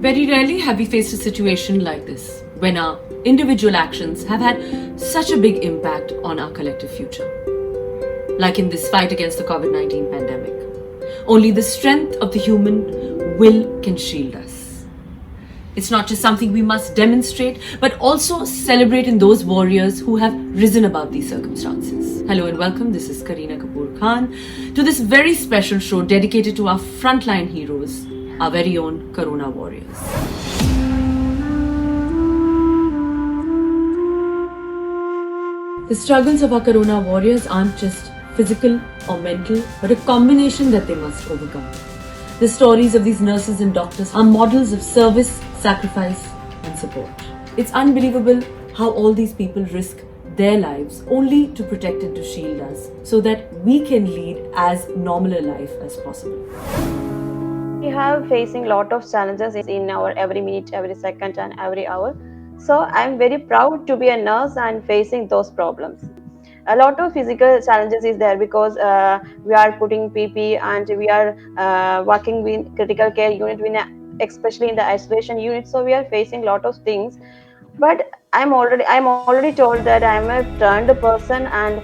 Very rarely have we faced a situation like this, when our individual actions have had such a big impact on our collective future. Like in this fight against the COVID-19 pandemic. Only the strength of the human will can shield us. It's not just something we must demonstrate, but also celebrate in those warriors who have risen above these circumstances. Hello and welcome, this is Kareena Kapoor Khan, to this very special show dedicated to our frontline heroes, our very own Corona warriors. The struggles of our Corona warriors aren't just physical or mental, but a combination that they must overcome. The stories of these nurses and doctors are models of service, sacrifice, and support. It's unbelievable how all these people risk their lives only to protect and to shield us so that we can lead as normal a life as possible. We have facing a lot of challenges in our every minute, every second, and every hour. So I'm very proud to be a nurse and facing those problems. A lot of physical challenges is there because we are putting PP and we are working with critical care unit, especially in the isolation unit. So we are facing a lot of things. But I'm already told that I'm a turned person, and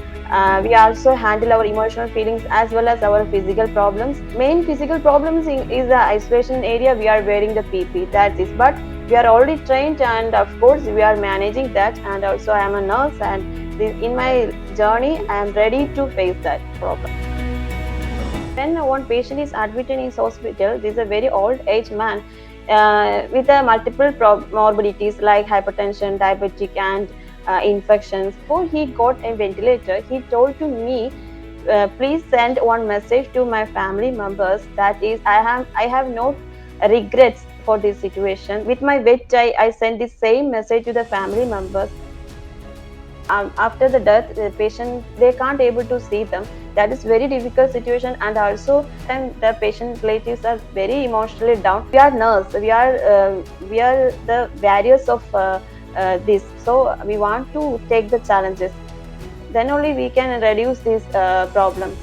we also handle our emotional feelings as well as our physical problems. Main physical problems is the isolation area. We are wearing the PP. That's it. But we are already trained, and of course we are managing that. And also I am a nurse, and in my journey I am ready to face that problem. When one patient is admitted in hospital, this is a very old age man with multiple morbidities like hypertension, diabetic, and infections. Before he got a ventilator, he told to me, please send one message to my family members. That is, I have no regrets for this situation. With my wet eye, I sent the same message to the family members. After the death, the patient, they can't able to see them. That is very difficult situation, and also and the patient relatives are very emotionally down. We are nurse, we are the barriers of this, so we want to take the challenges. Then only we can reduce these problems.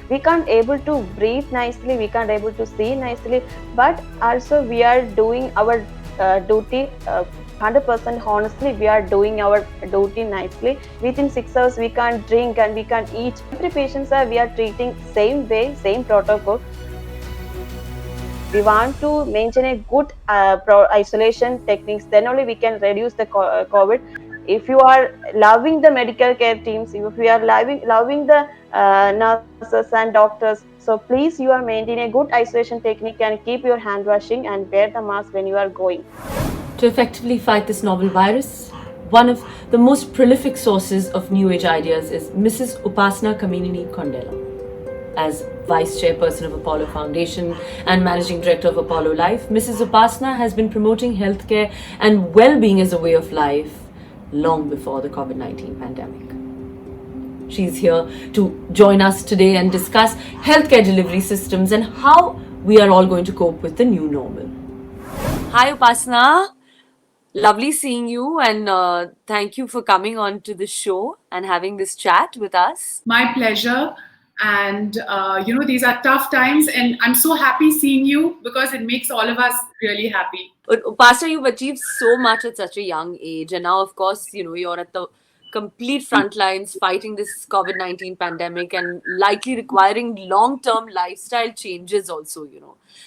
We can't able to breathe nicely, we can't able to see nicely, but also we are doing our duty 100% honestly. We are doing our duty nicely. Within 6 hours we can drink and we can eat. Every patients we are treating same way, same protocol. We want to maintain a good isolation techniques, then only we can reduce the COVID. If you are loving the medical care teams, if you are loving the nurses and doctors, so please you are maintaining a good isolation technique and keep your hand washing and wear the mask when you are going. To effectively fight this novel virus, one of the most prolific sources of New Age ideas is Mrs. Upasana Kaminini Kondela. As Vice Chairperson of Apollo Foundation and Managing Director of Apollo Life, Mrs. Upasana has been promoting healthcare and well-being as a way of life long before the COVID-19 pandemic. She's here to join us today and discuss healthcare delivery systems and how we are all going to cope with the new normal. Hi, Upasana. Lovely seeing you, and thank you for coming on to the show and having this chat with us. My pleasure. And, these are tough times, and I'm so happy seeing you because it makes all of us really happy. Upasana, you've achieved so much at such a young age, and now, of course, you're at the complete front lines fighting this COVID-19 pandemic and likely requiring long-term lifestyle changes also.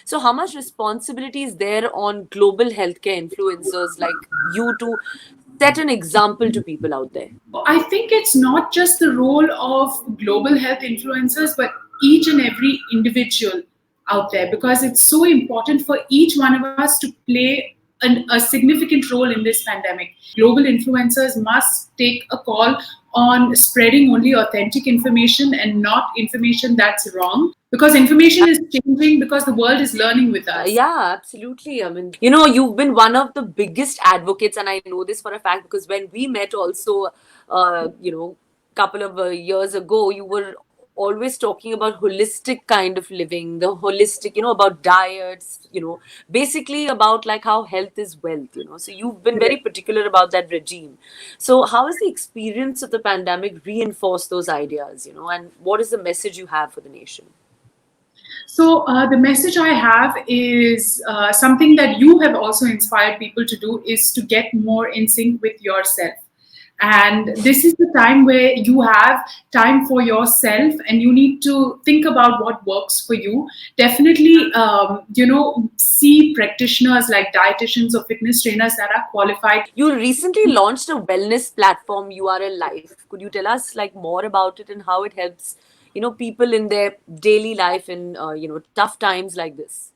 So how much responsibility is there on global healthcare influencers like you to set an example to people out there? I think it's not just the role of global health influencers, but each and every individual out there, because it's so important for each one of us to play a significant role in this pandemic. Global influencers must take a call on spreading only authentic information and not information that's wrong, because information is changing because the world is learning with us. Yeah, absolutely. I mean, you've been one of the biggest advocates, and I know this for a fact because when we met also, couple of years ago, you were always talking about holistic kind of living, the holistic, about diets, basically about like how health is wealth. So you've been very particular about that regime. So how has the experience of the pandemic reinforced those ideas, and what is the message you have for the nation? So the message I have is something that you have also inspired people to do is to get more in sync with yourself. And this is the time where you have time for yourself and you need to think about what works for you. Definitely, see practitioners like dietitians or fitness trainers that are qualified. You recently launched a wellness platform, URL Life. Could you tell us like more about it and how it helps, people in their daily life in, tough times like this?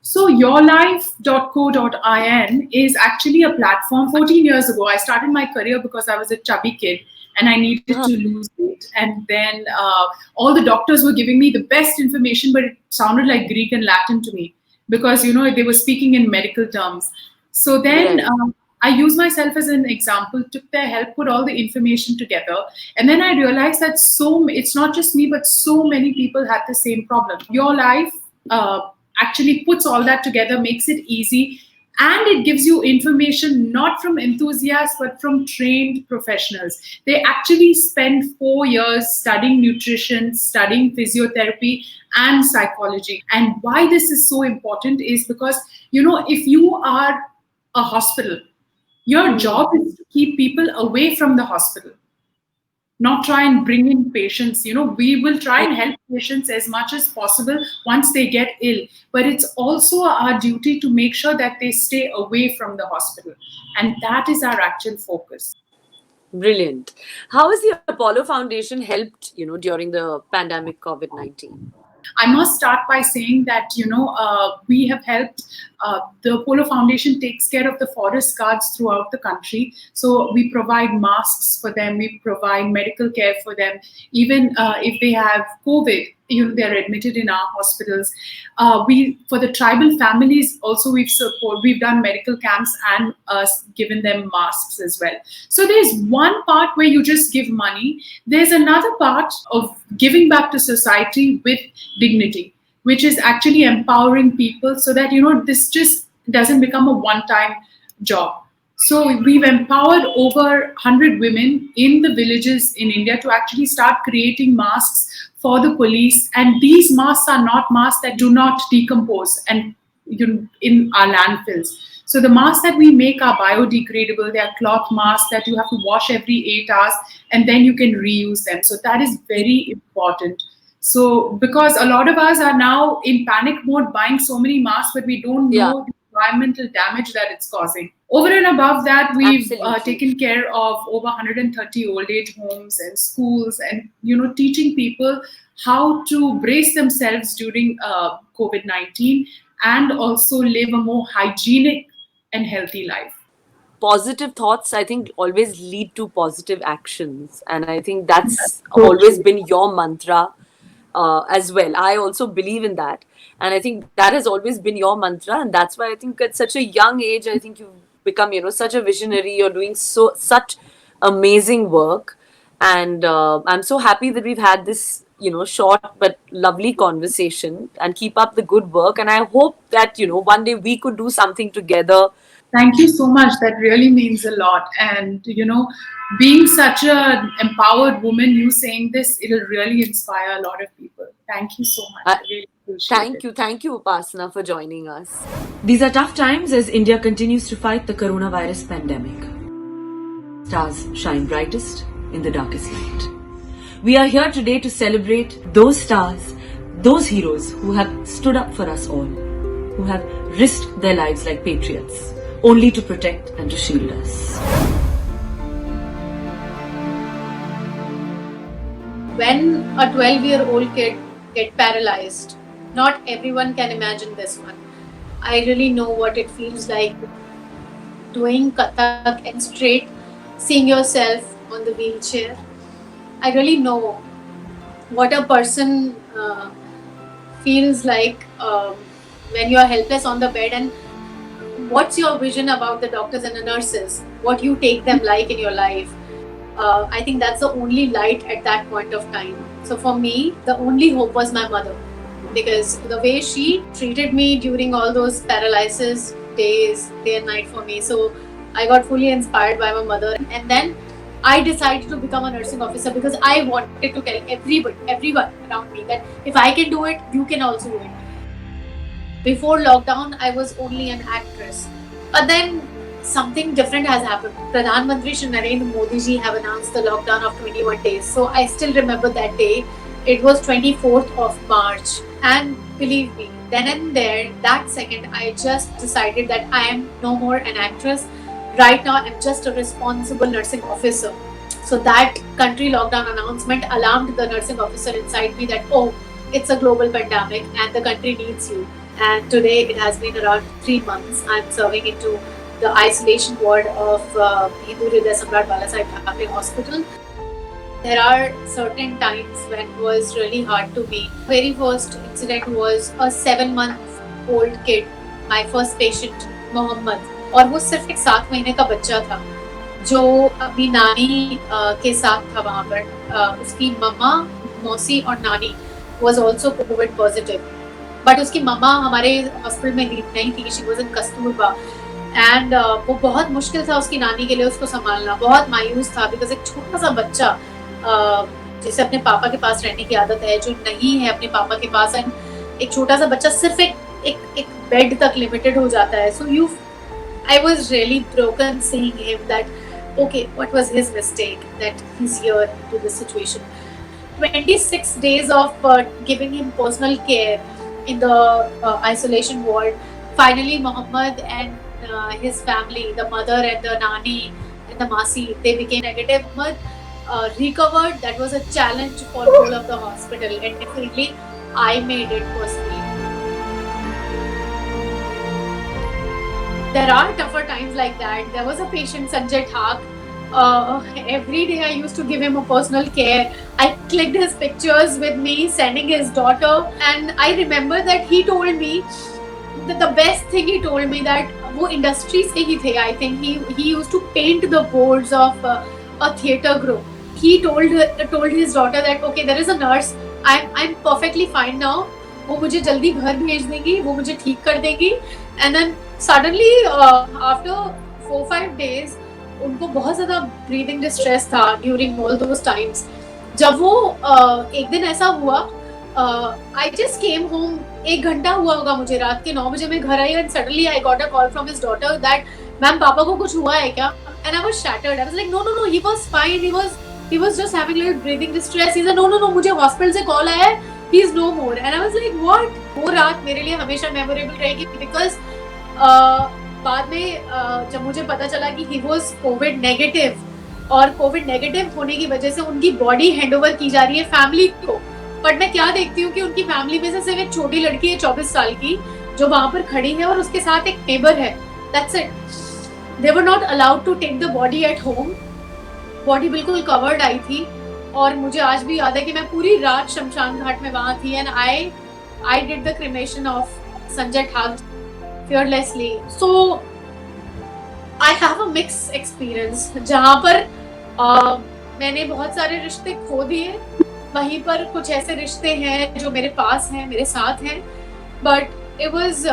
So yourlife.co.in is actually a platform. 14 years ago, I started my career because I was a chubby kid and I needed to lose weight. And then all the doctors were giving me the best information, but it sounded like Greek and Latin to me because, they were speaking in medical terms. So then I used myself as an example, took their help, put all the information together. And then I realized that it's not just me, but so many people had the same problem. Your Life actually puts all that together, makes it easy, and it gives you information not from enthusiasts but from trained professionals. They actually spend 4 years studying nutrition, studying physiotherapy and psychology. And why this is so important is because, if you are a hospital, your job is to keep people away from the hospital, not try and bring in patients. We will try and help patients as much as possible once they get ill, but it's also our duty to make sure that they stay away from the hospital, and that is our actual focus. Brilliant. How has the Apollo Foundation helped, during the pandemic COVID-19? I must start by saying that, we have helped. The Apollo Foundation takes care of the forest guards throughout the country. So we provide masks for them. We provide medical care for them. Even if they have COVID, they're admitted in our hospitals. For the tribal families also, we've done medical camps and given them masks as well. So there's one part where you just give money. There's another part of giving back to society with dignity, which is actually empowering people so that, this just doesn't become a one-time job. So we've empowered over 100 women in the villages in India to actually start creating masks for the police. And these masks are not masks that do not decompose and in our landfills. So the masks that we make are biodegradable. They are cloth masks that you have to wash every 8 hours and then you can reuse them. So that is very important. So because a lot of us are now in panic mode buying so many masks, but we don't know the environmental damage that it's causing. Over and above that, we've taken care of over 130 old age homes and schools and, teaching people how to brace themselves during COVID-19 and also live a more hygienic and healthy life. Positive thoughts, I think, always lead to positive actions. And I think that's always been your mantra as well. I also believe in that. And I think that has always been your mantra. And that's why I think at such a young age, I think you've become, such a visionary. You're doing such amazing work. And I'm so happy that we've had this, short but lovely conversation, and keep up the good work. And I hope that, one day we could do something together. Thank you so much. That really means a lot. And, being such an empowered woman, you saying this, it'll really inspire a lot of people. Thank you so much. I really appreciate it. Thank you, Upasana, for joining us. These are tough times as India continues to fight the coronavirus pandemic. Stars shine brightest in the darkest light. We are here today to celebrate those stars, those heroes who have stood up for us all, who have risked their lives like patriots, only to protect and to shield us. When a 12-year-old kid get paralyzed, not everyone can imagine this one. I really know what it feels like doing Kathak and straight, seeing yourself on the wheelchair. I really know what a person feels like when you are helpless on the bed, and what's your vision about the doctors and the nurses, what you take them like in your life. I think that's the only light at that point of time. So for me, the only hope was my mother, because the way she treated me during all those paralysis days, day and night for me. So I got fully inspired by my mother. And then I decided to become a nursing officer because I wanted to tell everyone around me that if I can do it, you can also do it. Before lockdown, I was only an actress. But then something different has happened. Pradhan Mantri Shri Narendra Modi ji have announced the lockdown of 21 days. So I still remember that day. It was 24th of March. And believe me, then and there, that second, I just decided that I am no more an actress. Right now, I'm just a responsible nursing officer. So that country lockdown announcement alarmed the nursing officer inside me that, oh, it's a global pandemic and the country needs you. And today it has been around 3 months. I'm serving into the isolation ward of Hindu Hriday Samrat Balasaheb Thackeray Hospital. There are certain times when it was really hard to me. Very first incident was a 7-month-old kid, my first patient, Mohammed. और वो सिर्फ एक 7 महीने का बच्चा था जो अपनी नानी के साथ था वहाँ पर. उसकी मम्मा, मौसी और नानी was also COVID positive. But उसकी मम्मा हमारे हॉस्पिटल में नहीं थी. She was in Kasturba and वो बहुत मुश्किल था उसकी नानी के लिए उसको संभालना. बहुत मायूस था बिकॉज एक छोटा सा बच्चा जिसे अपने पापा के पास रहने की आदत है, जो नहीं है अपने पापा के पास, एंड एक छोटा सा बच्चा सिर्फ एक बेड तक लिमिटेड हो जाता है. सो I was really broken seeing him that, okay, what was his mistake that he's here into this situation. 26 days of giving him personal care in the isolation ward. Finally, Mohammed and his family, the mother and the nani and the masi, they became negative. Mohammed recovered. That was a challenge for the whole of the hospital, and definitely I made it personally. There are tougher times like that. There was a patient, Sanjay Thak. Every day I used to give him a personal care. I clicked his pictures with me, sending his daughter. And I remember that he told me, that the best thing he told me that वो industry से ही थे. I think he used to paint the boards of a theatre group. He told his daughter that, okay, there is a nurse. I'm perfectly fine now. वो मुझे जल्दी घर भेज देंगी, वो मुझे ठीक कर देंगी. And then suddenly after 4-5 days उनको बहुत ज़्यादा breathing distress था during all those times. जब वो एक दिन ऐसा हुआ, I just came home. 1 घंटा हुआ होगा मुझे, रात के 9 बजे मैं घर आई and suddenly I got a call from his daughter that ma'am पापा को कुछ हुआ है क्या? And I was shattered. I was like, no, he was fine. He was just having little breathing distress. He said, no, मुझे hospital से call आया है. He is no more. And I was like, what? वो रात मेरे लिए हमेशा memorable रहेगी because बाद में जब मुझे पता चला कि he was COVID negative और COVID negative होने की वजह से उनकी बॉडी हैंडओवर की जा रही है फैमिली को. बट मैं क्या देखती हूँ कि उनकी फैमिली में से सिर्फ एक छोटी लड़की है 24 साल की जो वहां पर खड़ी है और उसके साथ एक नेबर है. That's it. They were not allowed to take the body at home. Body बिल्कुल कवर्ड आई थी और मुझे आज भी याद है कि मैं पूरी रात शमशान घाट में वहां थी and I did the cremation of Sanjay Thak fearlessly. So I have a mixed experience जहाँ पर मैंने बहुत सारे रिश्ते खो दिए, वहीं पर कुछ ऐसे रिश्ते हैं जो मेरे पास हैं, मेरे साथ हैं. But it was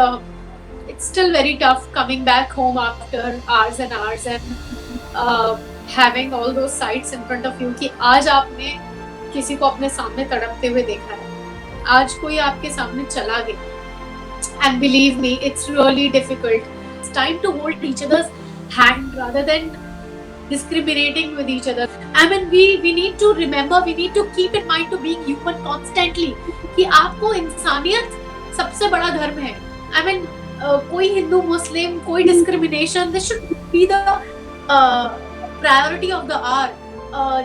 it's still very tough coming back home after hours and hours and having all those sights in front of you कि आज आपने किसी को अपने सामने तड़पते हुए देखा है, आज कोई आपके सामने चला गया. And believe me, it's really difficult. It's time to hold each other's hand rather than discriminating with each other. I mean, we need to remember, we need to keep in mind to being human constantly कि आपको इंसानियत सबसे बड़ा धर्म है. I mean, कोई हिंदू मुस्लिम कोई discrimination, this should be the priority of the hour.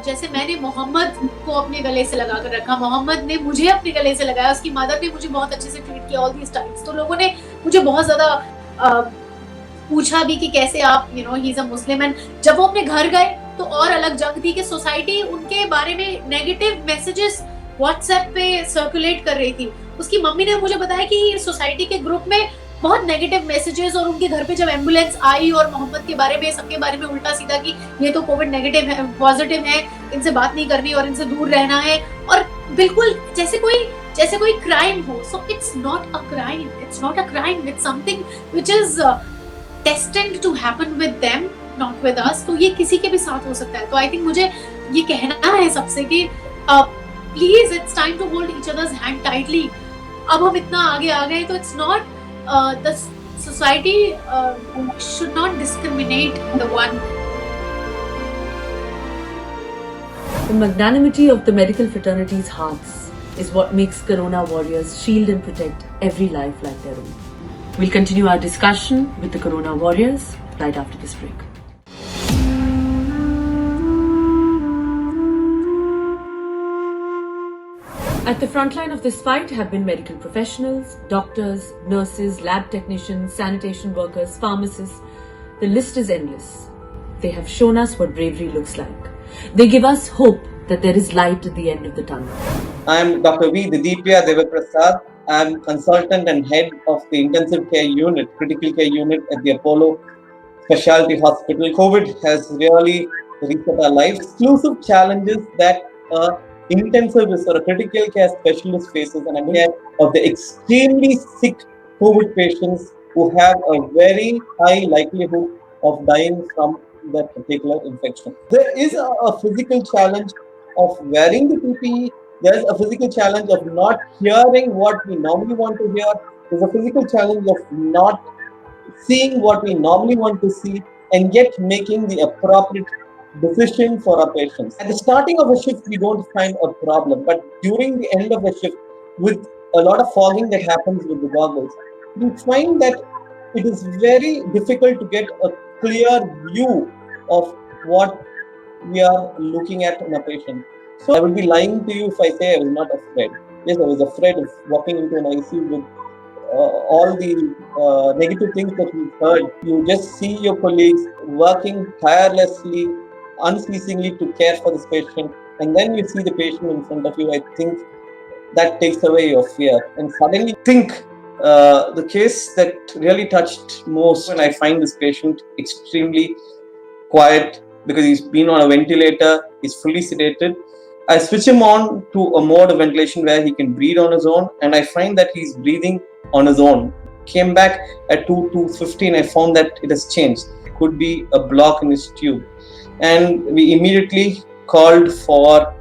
जैसे मैंने मोहम्मद को अपने गले से लगा कर रखा, मोहम्मद ने मुझे अपने गले से लगाया, उसकी मदर ने मुझे बहुत अच्छे से ट्रीट किया all these times. तो लोगों ने मुझे बहुत ज़्यादा पूछा भी कि कैसे आप he is a Muslim. And जब वो अपने घर गए तो और अलग जंग थी कि सोसाइटी उनके बारे में नेगेटिव मैसेजेस व्हाट्सएप पे सर्कुलेट कर रही थी. उसकी मम्मी ने मुझे बताया कि सोसाइटी के ग्रुप में बहुत नेगेटिव मैसेजेस, और उनके घर पे जब एम्बुलेंस आई और मोहम्मद के बारे में सबके बारे में उल्टा सीधा कि ये तो कोविड नेगेटिव है, पॉजिटिव है, इनसे बात नहीं करनी और इनसे दूर रहना है, और बिल्कुल जैसे कोई क्राइम हो. So it's not a crime, it's something which is destined to happen with them. not with us, तो ये किसी के भी साथ हो सकता है. तो I think मुझे ये कहना है सबसे कि please, it's time to hold each other's hand tightly. अब हम इतना आगे आ गए, तो it's not the society should not discriminate the one. The magnanimity of the medical fraternity's hearts is what makes Corona warriors shield and protect every life like their own. We'll continue our discussion with the Corona warriors right after this break. At the front line of this fight have been medical professionals, doctors, nurses, lab technicians, sanitation workers, pharmacists. The list is endless. They have shown us what bravery looks like. They give us hope that there is light at the end of the tunnel. I am Dr. V. Didipya Devaprasad. I am consultant and head of the intensive care unit, critical care unit at the Apollo Specialty Hospital. COVID has really reset our lives. Exclusive challenges that intensivist or a critical care specialist faces, and I'm care of the extremely sick COVID patients who have a very high likelihood of dying from that particular infection. There is a physical challenge of wearing the PPE. There's a physical challenge of not hearing what we normally want to hear. There's a physical challenge of not seeing what we normally want to see, and yet making the appropriate decision for our patients. At the starting of a shift, we don't find a problem, but during the end of a shift, with a lot of fogging that happens with the goggles, we find that it is very difficult to get a clear view of what we are looking at in a patient. So I would be lying to you if I say I was not afraid. Yes, I was afraid of walking into an ICU with all the negative things that we've heard. You just see your colleagues working tirelessly, unceasingly to care for this patient, and then you see the patient in front of you. I think that takes away your fear, and suddenly think the case that really touched most when I find this patient extremely quiet because he's been on a ventilator, he's fully sedated. I switch him on to a mode of ventilation where he can breathe on his own, and I find that he's breathing on his own. Came back at 2:15, I found that it has changed. It could be a block in his tube, and we immediately called for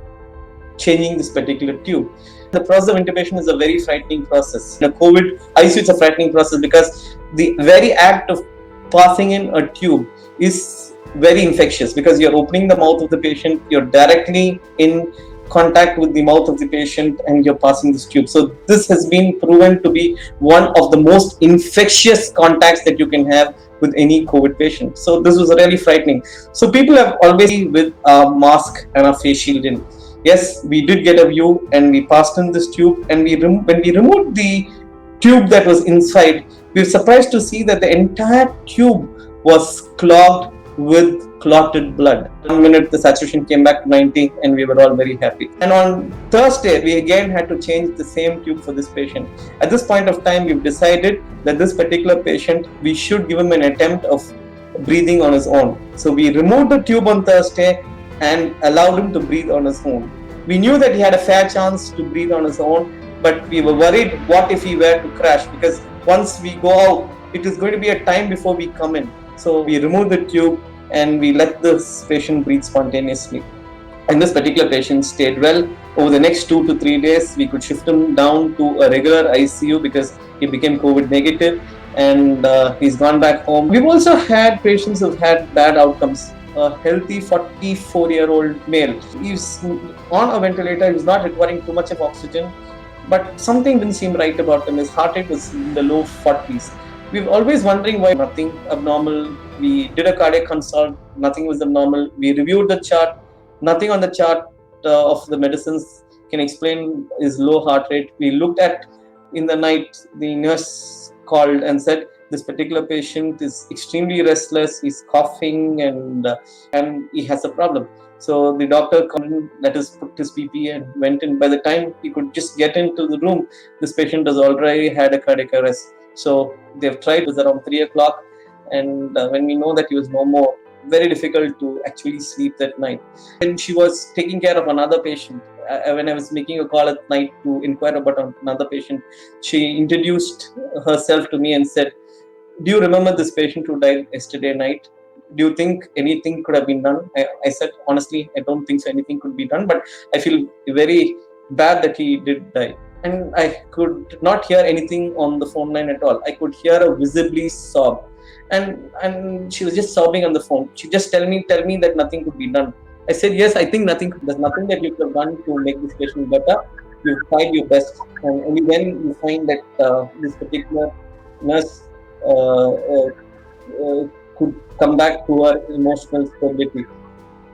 changing this particular tube. The process of intubation is a very frightening process. In a COVID ICU, it's a frightening process because the very act of passing in a tube is very infectious because you're opening the mouth of the patient, you're directly in contact with the mouth of the patient, and you're passing this tube. So this has been proven to be one of the most infectious contacts that you can have with any COVID patient. So this was really frightening. So people have always been with a mask and a face shield in. Yes, we did get a view, and we passed in this tube, and when we removed the tube that was inside, we were surprised to see that the entire tube was clogged with clotted blood. 1 minute the saturation came back to 90, and we were all very happy. And on Thursday, we again had to change the same tube for this patient. At this point of time, we've decided that this particular patient, we should give him an attempt of breathing on his own. So we removed the tube on Thursday and allowed him to breathe on his own. We knew that he had a fair chance to breathe on his own, but we were worried what if he were to crash, because once we go out, it is going to be a time before we come in. So we removed the tube and we let this patient breathe spontaneously. And this particular patient stayed well. Over the next 2 to 3 days, we could shift him down to a regular ICU because he became COVID negative, and he's gone back home. We've also had patients who've had bad outcomes. A healthy 44-year-old male. He's on a ventilator, he's not requiring too much of oxygen, but something didn't seem right about him. His heart rate was in the low 40s. We were always wondering why nothing abnormal. We did a cardiac consult, nothing was abnormal. We reviewed the chart, nothing on the chart of the medicines can explain his low heart rate. We looked at in the night, the nurse called and said, this particular patient is extremely restless, he's coughing, and he has a problem. So the doctor let us put his PP and went in. By the time he could just get into the room, this patient has already had a cardiac arrest. So they've tried, it was around 3 o'clock, and when we know that he was no more, very difficult to actually sleep that night. And she was taking care of another patient. When I was making a call at night to inquire about another patient, she introduced herself to me and said, do you remember this patient who died yesterday night? do you think anything could have been done? I said, honestly, I don't think so anything could be done, but I feel very bad that he did die. And I could not hear anything on the phone line at all. I could hear her visibly sob. And she was just sobbing on the phone. She just tell me that nothing could be done. I said, yes, I think there's nothing that you could have done to make this patient better. You tried your best, and only then you find that this particular nurse could come back to her emotional stability.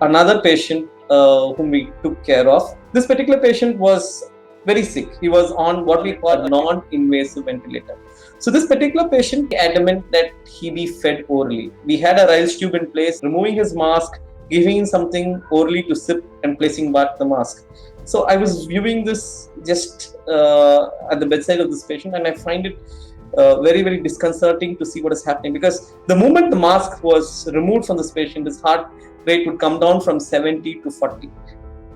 Another patient whom we took care of, this particular patient was very sick. He was on what we call non-invasive ventilator. So this particular patient adamant that he be fed orally. We had a Ryle's tube in place, removing his mask, giving him something orally to sip and placing back the mask. So I was viewing this just at the bedside of this patient, and I find it very, very disconcerting to see what is happening, because the moment the mask was removed from this patient, his heart rate would come down from 70 to 40.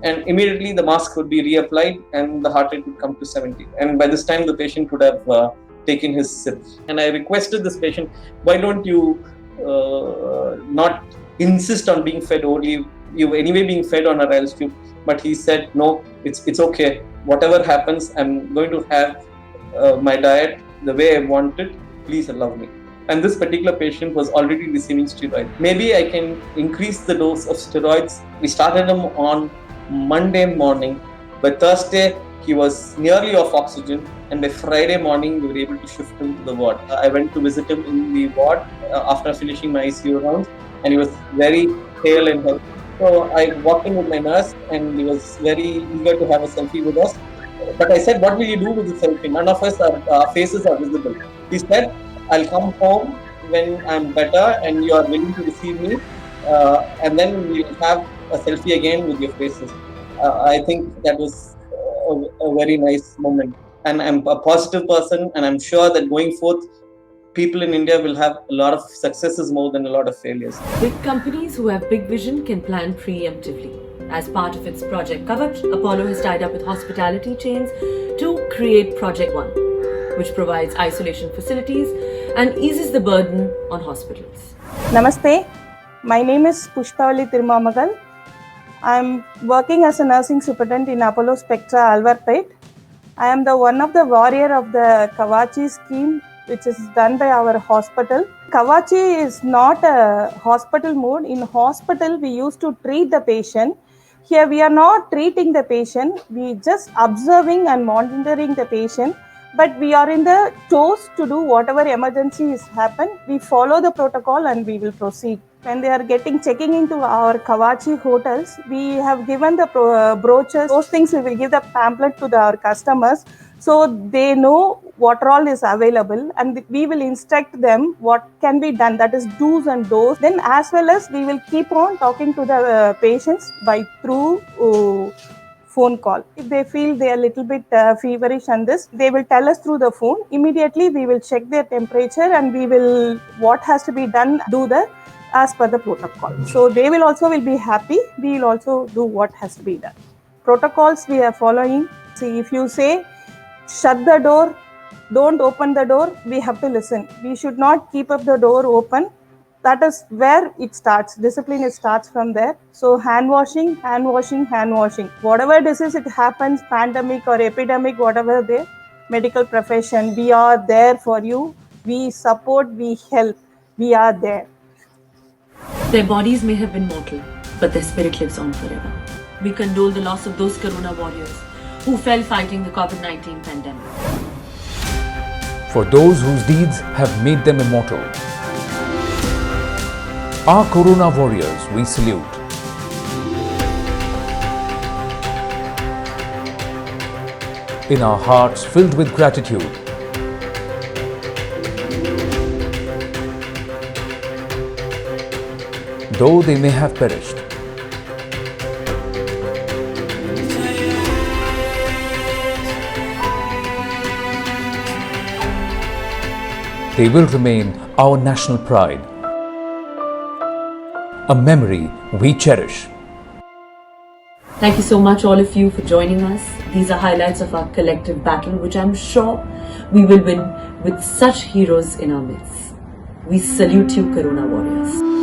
And immediately the mask would be reapplied and the heart rate would come to 70. And by this time the patient would have taken his sip. And I requested this patient, why don't you not insist on being fed orally? You anyway being fed on a Ryle's tube. But he said, no, it's okay. Whatever happens, I'm going to have my diet the way I want it. Please allow me. And this particular patient was already receiving steroids. Maybe I can increase the dose of steroids. We started him on Monday morning. By Thursday, he was nearly off oxygen, and by Friday morning, we were able to shift him to the ward. I went to visit him in the ward after finishing my ICU rounds, and he was very pale and healthy. So I walked in with my nurse, and he was very eager to have a selfie with us. But I said, what will you do with the selfie? None of us, our faces are visible. He said, I'll come home when I'm better and you are willing to receive me, and then we'll have a selfie again with your faces. I think that was a very nice moment. And I'm a positive person, and I'm sure that going forth, people in India will have a lot of successes more than a lot of failures. Big companies who have big vision can plan preemptively. As part of its Project Kavach, Apollo has tied up with hospitality chains to create Project One, which provides isolation facilities and eases the burden on hospitals. Namaste, my name is Pushpavali Tirumamagal. I am working as a nursing superintendent in Apollo Spectra Alvarpet. I am the one of the warrior of the Kavachi scheme, which is done by our hospital. Kavachi is not a hospital mode. In hospital, we used to treat the patient. Here, we are not treating the patient. We just observing and monitoring the patient. But we are in the toes to do whatever emergency is happened. We follow the protocol and we will proceed. When they are checking into our Kavachi hotels, we have given the brochures. Those things we will give the pamphlet to our customers, so they know what all is available, and we will instruct them what can be done, that is do's and don'ts. Then as well as we will keep on talking to the patients through phone call. If they feel they are a little bit feverish and this, they will tell us through the phone. Immediately we will check their temperature and we will, what has to be done, do the as per the protocol. So they will be happy. We will also do what has to be done. Protocols we are following. See, if you say, shut the door, don't open the door, we have to listen. We should not keep up the door open. That is where it starts. Discipline, it starts from there. So hand washing. Whatever disease it happens, pandemic or epidemic, whatever the medical profession, we are there for you. We support, we help. We are there. Their bodies may have been mortal, but their spirit lives on forever. We condole the loss of those Corona warriors who fell fighting the COVID-19 pandemic. For those whose deeds have made them immortal, our Corona warriors we salute. In our hearts filled with gratitude, though they may have perished, they will remain our national pride, a memory we cherish. Thank you so much, all of you, for joining us. These are highlights of our collective battle, which I'm sure we will win with such heroes in our midst. We salute you, Corona warriors.